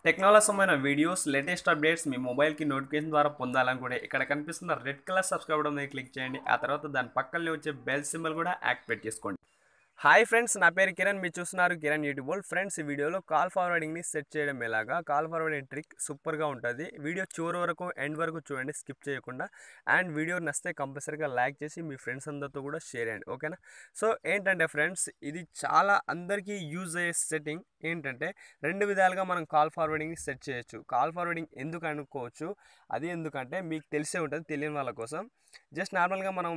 Technology సంబంధించిన videos latest updates మీ మొబైల్కి notification ద్వారా పొందాలనుకుంటే ఇక్కడ కనిపిస్తున్న రెడ్ కలర్ సబ్స్క్రైబ్ బటన్ మీద క్లిక్ చేయండి. ఆ తర్వాత దాని పక్కనే వచ్చే బెల్ సింబల్ కూడా యాక్టివేట్ చేసుకోండి. హాయ్ ఫ్రెండ్స్, నా పేరు కిరణ్. మీరు చూస్తున్నారు కిరణ్ యూట్యూబ్ వరల్డ్. ఫ్రెండ్స్, ఈ వీడియోలో కాల్ ఫార్వర్డింగ్ని సెట్ చేయడం ఎలాగా, కాల్ ఫార్వర్డింగ్ ట్రిక్ సూపర్గా ఉంటుంది. వీడియో చివరి వరకు ఎండ్ వరకు చూడండి, స్కిప్ చేయకుండా. అండ్ వీడియో నచ్చితే కంపల్సరీగా లైక్ చేసి మీ ఫ్రెండ్స్ అందరితో కూడా షేర్ చేయండి, ఓకేనా? సో ఏంటంటే ఫ్రెండ్స్, ఇది చాలా అందరికీ యూజ్ అయ్యే సెట్టింగ్. ఏంటంటే రెండు విధాలుగా మనం కాల్ ఫార్వర్డింగ్ని సెట్ చేయొచ్చు. కాల్ ఫార్వర్డింగ్ ఎందుకు అనుకోవచ్చు, అది ఎందుకంటే మీకు తెలిసే ఉంటుంది, తెలియని వాళ్ళ కోసం. జస్ట్ నార్మల్గా మనం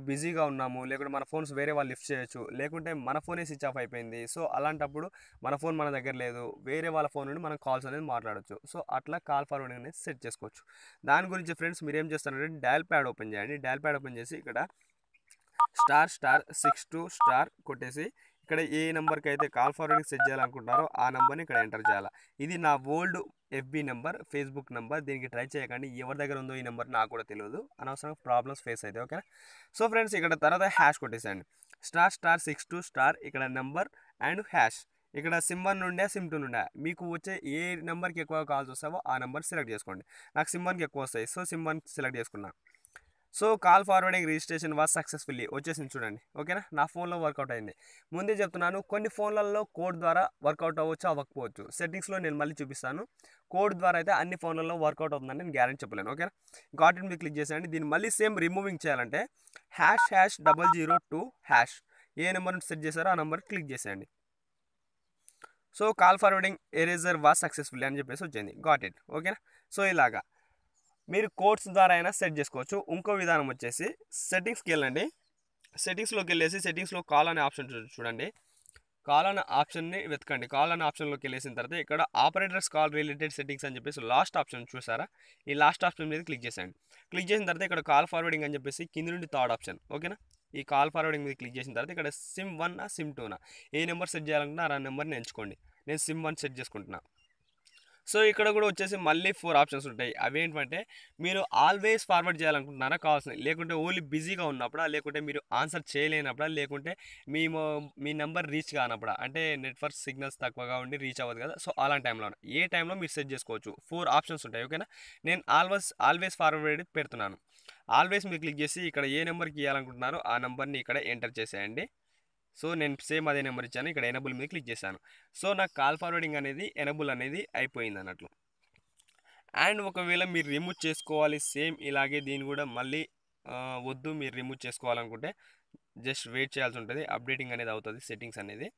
బిజీగా ఉన్నాము, లేకుంటే మన ఫోన్స్ వేరే వాళ్ళు లిఫ్ట్ చేయొచ్చు, లేకుంటే మన ఫోనే స్విచ్ ఆఫ్ అయిపోయింది. సో అలాంటప్పుడు మన ఫోన్ మన దగ్గర లేదు, వేరే వాళ్ళ ఫోన్ నుండి మనం కాల్స్ అనేది మాట్లాడచ్చు. సో అట్లా కాల్ ఫార్వర్డింగ్ అనేది సెట్ చేసుకోవచ్చు. దాని గురించి ఫ్రెండ్స్ మీరు ఏం చేస్తారంటే డయల్ ప్యాడ్ ఓపెన్ చేయండి. డయల్ ప్యాడ్ ఓపెన్ చేసి ఇక్కడ ***62* కొట్టేసి ఇక్కడ ఏ నెంబర్కి అయితే కాల్ ఫార్వర్డింగ్ సెట్ చేయాలనుకుంటారో ఆ నెంబర్ని ఇక్కడ ఎంటర్ చేయాలి. ఇది నా old FB number, Facebook number. దీనికి ట్రై చేయకండి, ఎవరి దగ్గర ఉందో ఈ నెంబర్ నాకు కూడా తెలియదు, అనవసరంగా ప్రాబ్లమ్స్ ఫేస్ అయితే, ఓకేనా? సో ఫ్రెండ్స్, ఇక్కడ తర్వాత హ్యాష్ కొట్టేసండి. ***62* ఇక్కడ నెంబర్ అండ్ హ్యాష్. ఇక్కడ SIM1 నుండే SIM2 నుండే మీకు వచ్చే ఏ నెంబర్కి ఎక్కువ కాల్స్ వస్తావో ఆ నెంబర్ సెలెక్ట్ చేసుకోండి. నాకు SIM1కి ఎక్కువ వస్తాయి, సో SIM1 సెలెక్ట్ చేసుకున్నా. So call forwarding registration was successfully వచ్చేసింది చూడండి, ఓకేనా? నా ఫోన్లో వర్కౌట్ అయింది. ముందే చెప్తున్నాను, కొన్ని ఫోన్లలో కోడ్ ద్వారా వర్కౌట్ అవ్వచ్చు, అవ్వకపోవచ్చు. సెట్టింగ్స్లో నేను మళ్ళీ చూపిస్తాను. కోడ్ ద్వారా అయితే అన్ని ఫోన్లలో వర్కౌట్ అవుతుందని నేను గ్యారెంటీ చెప్పలేను, ఓకేనా? గాట్ ఇట్ మీద క్లిక్ చేసేయండి. దీన్ని మళ్ళీ సేమ్ రిమూవింగ్ చేయాలంటే ##002# ఏ నెంబర్ సెట్ చేశారో ఆ నెంబర్ క్లిక్ చేసేయండి. So call forwarding eraser was successfully అని చెప్పేసి వచ్చింది. గాట్ ఇట్, ఓకేనా? సో ఇలాగా మీరు కోడ్స్ ద్వారా అయినా సెట్ చేసుకోవచ్చు. ఇంకో విధానం వచ్చేసి సెట్టింగ్స్కి వెళ్ళండి. సెట్టింగ్స్లోకి వెళ్ళేసి సెట్టింగ్స్లో కాల్ అనే ఆప్షన్ చూడండి. కాల్ అనే ఆప్షన్ని వెతకండి. కాల్ అనే ఆప్షన్లోకి వెళ్ళేసిన తర్వాత ఇక్కడ ఆపరేటర్స్ కాల్ రిలేటెడ్ సెట్టింగ్స్ అని చెప్పేసి లాస్ట్ ఆప్షన్ చూసారా? ఈ లాస్ట్ ఆప్షన్ మీద క్లిక్ చేసేయండి. క్లిక్ చేసిన తర్వాత ఇక్కడ కాల్ ఫార్వర్డింగ్ అని చెప్పేసి కింది నుండి థర్డ్ ఆప్షన్, ఓకేనా? ఈ కాల్ ఫార్వర్డింగ్ మీద క్లిక్ చేసిన తర్వాత ఇక్కడ SIM1 SIM2 ఏ నెంబర్ సెట్ చేయాలనుకుంటే ఆ నెంబర్ని ఎంచుకోండి. నేను SIM1 సెట్ చేసుకుంటున్నా. సో ఇక్కడ కూడా వచ్చేసి మళ్ళీ 4 ఆప్షన్స్ ఉంటాయి. అవి ఏంటంటే మీరు ఆల్వేస్ ఫార్వర్డ్ చేయాలనుకుంటున్నారా కావాల్సిన, లేకుంటే ఓన్లీ బిజీగా ఉన్నప్పుడా, లేకుంటే మీరు ఆన్సర్ చేయలేనప్పుడా, లేకుంటే మీ నెంబర్ రీచ్ కానప్పుడా, అంటే నెట్వర్క్ సిగ్నల్స్ తక్కువగా ఉండి రీచ్ అవ్వదు కదా. సో అలాంటి టైంలో ఏ టైంలో మీరు సెట్ చేసుకోవచ్చు. 4 ఆప్షన్స్ ఉంటాయి, ఓకేనా? నేను ఆల్వేస్ ఫార్వర్డ్ పెడుతున్నాను. ఆల్వేస్ మీరు క్లిక్ చేసి ఇక్కడ ఏ నెంబర్కి ఇవ్వాలనుకుంటున్నారో ఆ నెంబర్ని ఇక్కడ ఎంటర్ చేసేయండి. సో నేను సేమ్ అదే నెంబర్ ఇచ్చాను, ఇక్కడ ఎనబుల్ మీద క్లిక్ చేశాను. సో నాకు కాల్ ఫార్వర్డింగ్ అనేది ఎనబుల్ అనేది అయిపోయింది అన్నట్లు. అండ్ ఒకవేళ మీరు రిమూవ్ చేసుకోవాలి సేమ్ ఇలాగే దీన్ని కూడా మళ్ళీ వద్దు, మీరు రిమూవ్ చేసుకోవాలనుకుంటే జస్ట్ వెయిట్ చేయాల్సి ఉంటుంది. అప్డేటింగ్ అనేది అవుతుంది సెట్టింగ్స్ అనేది.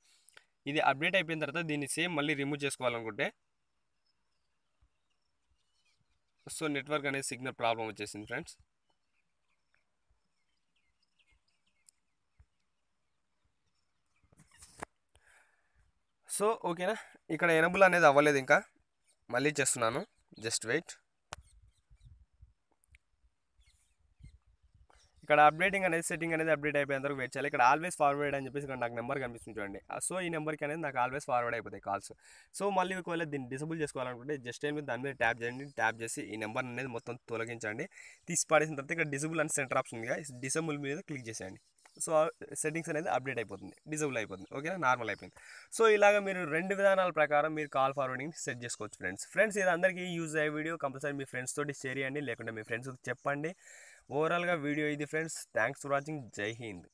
ఇది అప్డేట్ అయిపోయిన తర్వాత దీన్ని సేమ్ మళ్ళీ రిమూవ్ చేసుకోవాలనుకుంటే, సో నెట్వర్క్ అనేది సిగ్నల్ ప్రాబ్లం వచ్చేసింది ఫ్రెండ్స్. సో ఓకేనా, ఇక్కడ ఎనబుల్ అనేది అవ్వలేదు, ఇంకా మళ్ళీ చేస్తున్నాను, జస్ట్ వెయిట్. ఇక్కడ అప్డేటింగ్ అనేది సెట్టింగ్ అనేది అప్డేట్ అయిపోయేంత వరకు వెయిట్ చేయాలి. ఇక్కడ ఆల్వేస్ ఫార్వర్డ్ అని చెప్పేసి ఇక్కడ నాకు నెంబర్ కనిపిస్తుంది చూడండి. సో ఈ నెంబర్కి అనేది నాకు ఆల్వేస్ ఫార్వర్డ్ అయిపోతాయి కాల్స్. సో మళ్ళీ ఒకవేళ దీన్ని డిసేబుల్ చేసుకోవాలనుకుంటే జస్ట్ ఏమి దాని మీద ట్యాప్ చేయండి. ట్యాప్ చేసి ఈ నెంబర్ అనేది మొత్తం తొలగించండి. తీసి పాడేసిన తర్వాత ఇక్కడ డిసేబుల్ అని సెంటర్ ఆప్షన్ ఉంది, డిసేబుల్ మీద క్లిక్ చేసేయండి. సో సెట్టింగ్స్ అనేది అప్డేట్ అయిపోతుంది, డిజేబుల్ అయిపోతుంది, ఓకేనా? నార్మల్ అయిపోయింది. సో ఇలాగ మీరు రెండు విధానాల ప్రకారం మీరు కాల్ ఫార్వర్డింగ్ సెట్ చేసుకోవచ్చు ఫ్రెండ్స్. ఇది అందరికీ యూజ్ అయ్యే వీడియో. కంపల్సరీ మీ ఫ్రెండ్స్ తోటి షేర్ చేయండి, లేకుంటే మీ ఫ్రెండ్స్కి చెప్పండి. ఓవరాల్గా వీడియో ఇది ఫ్రెండ్స్. Thanks for watching. జై హింద్.